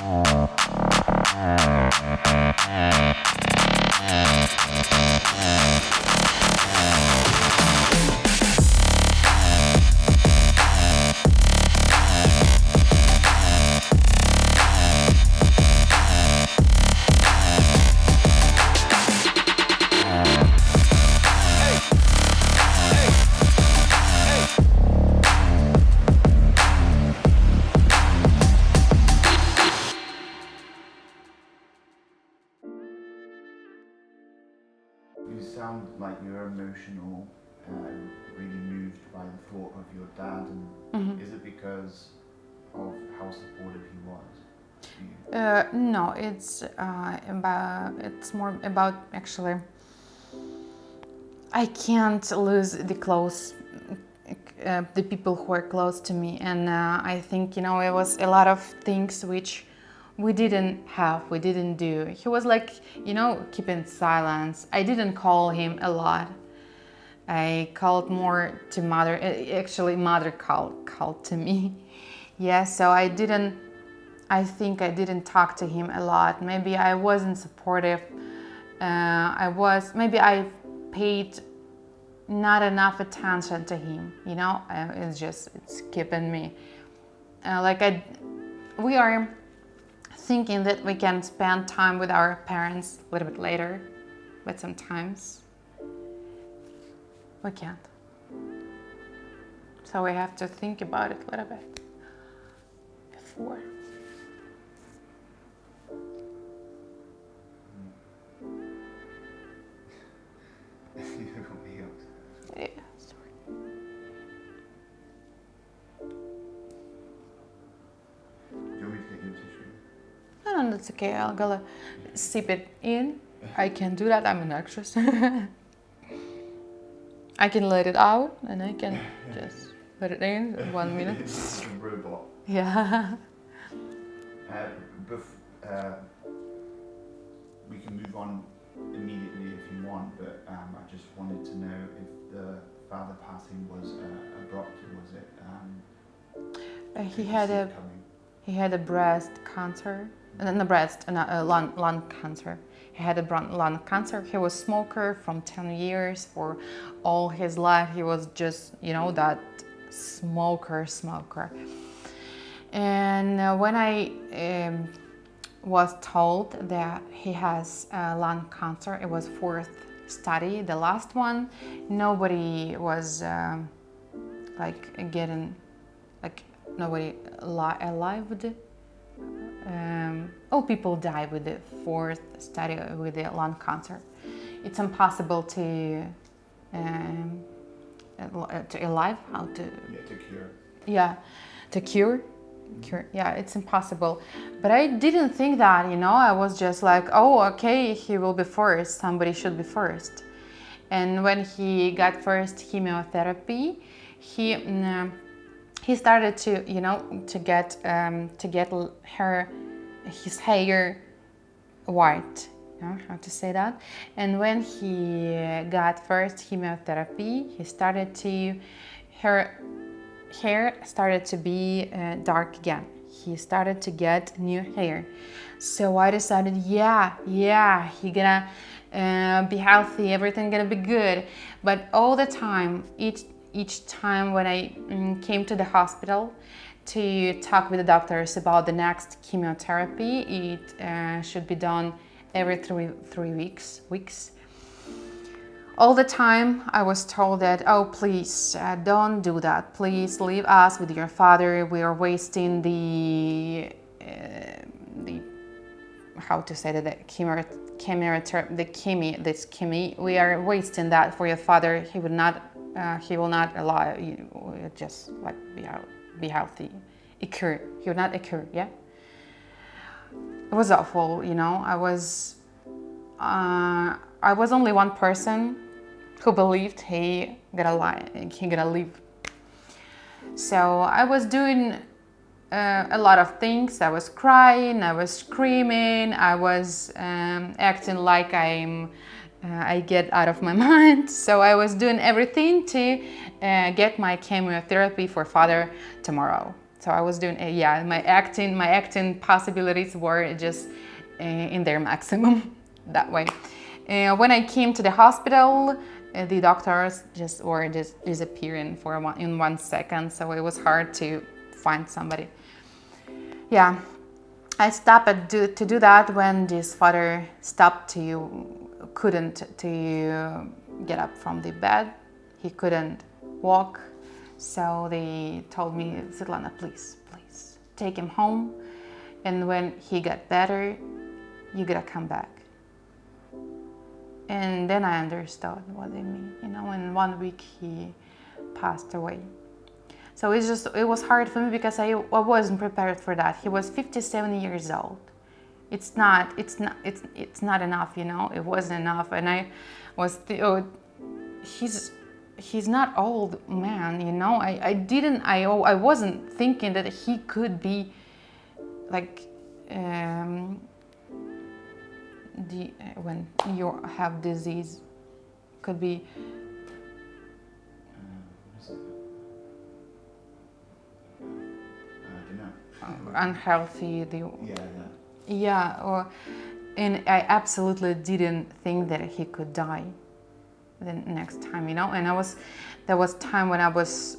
You sound like you're emotional and really moved by the thought of your dad. And is it because of how supportive he was to you? No, it's more about actually I can't lose the people who are close to me, and I think it was a lot of things which we didn't do. He was like keeping silence. I didn't call him a lot. I called more to mother. Actually, mother called to me. Yeah, so I think I didn't talk to him a lot. Maybe I wasn't supportive. Maybe I paid not enough attention to him. It's keeping me. We are thinking that we can spend time with our parents a little bit later, but sometimes we can't. So we have to think about it a little bit before. Yeah, sorry. Do you want me to get you a tissue? No, that's okay. I'm gonna sip it in. I can do that. I'm an actress. I can let it out and I can just let it in 1 minute. It's a robot. Yeah. We can move on immediately if you want, but I just wanted to know if the father passing was abrupt. Was it? He had a breast cancer, lung cancer. He had a lung cancer. He was a smoker from 10 years. For all his life, he was just that smoker. And when I was told that he has lung cancer, it was fourth study, the last one. Nobody was nobody alive with it. All people die with the fourth study with the lung cancer. It's impossible to alive. How to? Yeah, to cure. Yeah, to cure. Yeah, it's impossible. But I didn't think that. I was just like, oh, okay, he will be first. Somebody should be first. And when he got first chemotherapy, he started to get his hair white. How to say that? And when he got first chemotherapy, her hair started to be dark again. He started to get new hair. So I decided, yeah, he gonna be healthy, everything gonna be good. But all the time, each time when I came to the hospital to talk with the doctors about the next chemotherapy, it should be done every three weeks. All the time I was told that, oh, please don't do that. Please leave us with your father. We are wasting the how to say that, the chemotherapy. We are wasting that for your father. He will not allow you. Just like be healthy. He will not occur. Yeah. It was awful. I was only one person who believed he gonna live. So I was doing a lot of things. I was crying, I was screaming, I was acting like I get out of my mind. So I was doing everything to get my chemotherapy for father tomorrow. So I was doing, my acting possibilities were just in their maximum that way. When I came to the hospital, the doctors were just disappearing in 1 second, so it was hard to find somebody. Yeah, I stopped to do that when this father couldn't to get up from the bed. He couldn't walk, so they told me, Svetlana, please, take him home, and when he got better, you gotta come back. And then I understood what they mean. In 1 week he passed away. So it was hard for me because I wasn't prepared for that. He was 57 years old. It's not enough, It wasn't enough, and I was he's not old man, I wasn't thinking that he could be like when you have disease, could be unhealthy. And I absolutely didn't think that he could die the next time, and there was time when I was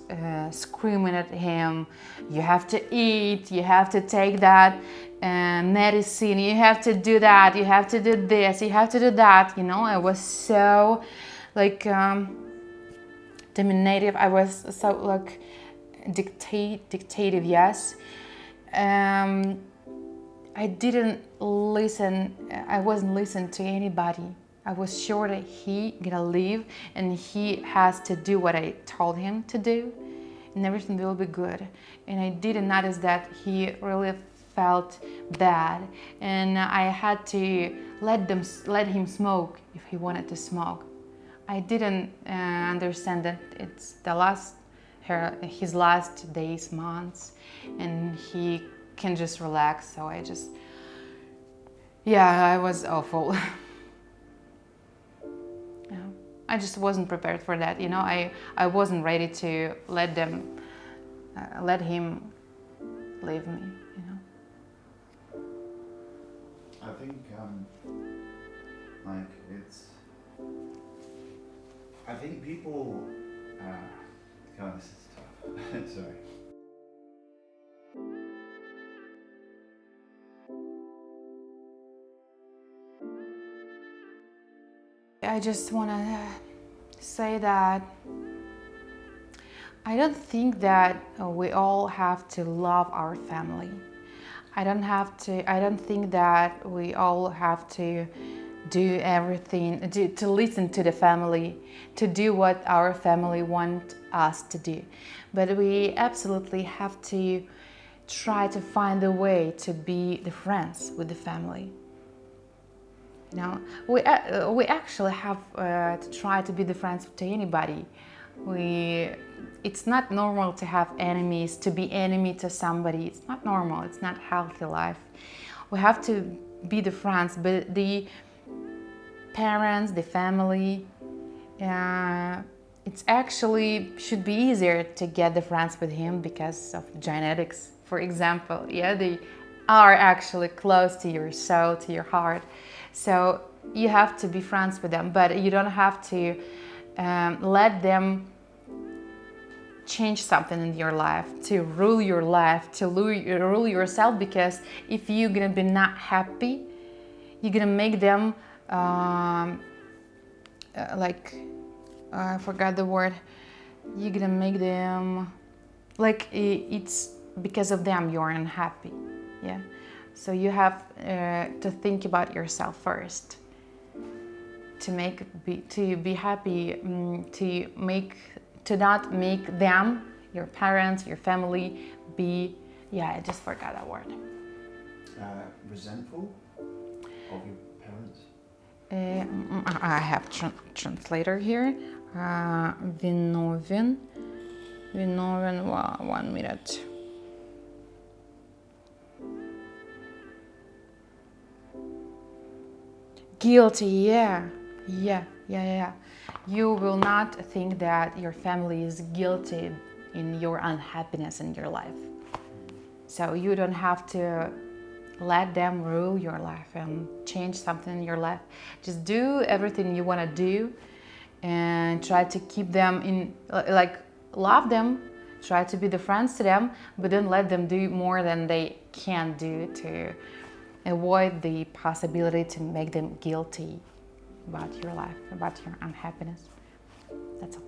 screaming at him, you have to eat, you have to take that medicine, you have to do that, you have to do this, you have to do that, I was so dominative, I was so dictative, yes. I didn't listen, I wasn't listening to anybody. I was sure that he gonna leave and he has to do what I told him to do and everything will be good. And I didn't notice that he really felt bad, and I had to let him smoke if he wanted to smoke. I didn't understand that it's his last days, months, and he can just relax. So I was awful. I just wasn't prepared for that, I wasn't ready to let him leave me, I think I think people God, this is tough. Sorry. I just want to say that I don't think that we all have to love our family. I don't think that we all have to do everything, to listen to the family, to do what our family want us to do. But we absolutely have to try to find a way to be the friends with the family. We actually have to try to be the friends to anybody. It's not normal to have enemies, to be enemy to somebody. It's not normal. It's not healthy life. We have to be the friends, but the parents, the family, it's actually should be easier to get the friends with him because of genetics, for example. They are actually close to your soul, to your heart. So you have to be friends with them, but you don't have to let them change something in your life, to rule your life, to rule yourself, because if you're gonna be not happy, you're gonna make them I forgot the word, you're gonna make them it's because of them you're unhappy. So you have to think about yourself first, to be happy, to not make them, your parents, your family, be, I just forgot that word. Resentful of your parents? I have translator here. Виновен, 1 minute. Guilty, yeah. You will not think that your family is guilty in your unhappiness in your life. So you don't have to let them rule your life and change something in your life. Just do everything you want to do and try to keep them in, like, love them, try to be the friends to them, but don't let them do more than they can do to avoid the possibility to make them guilty about your life, about your unhappiness. That's all.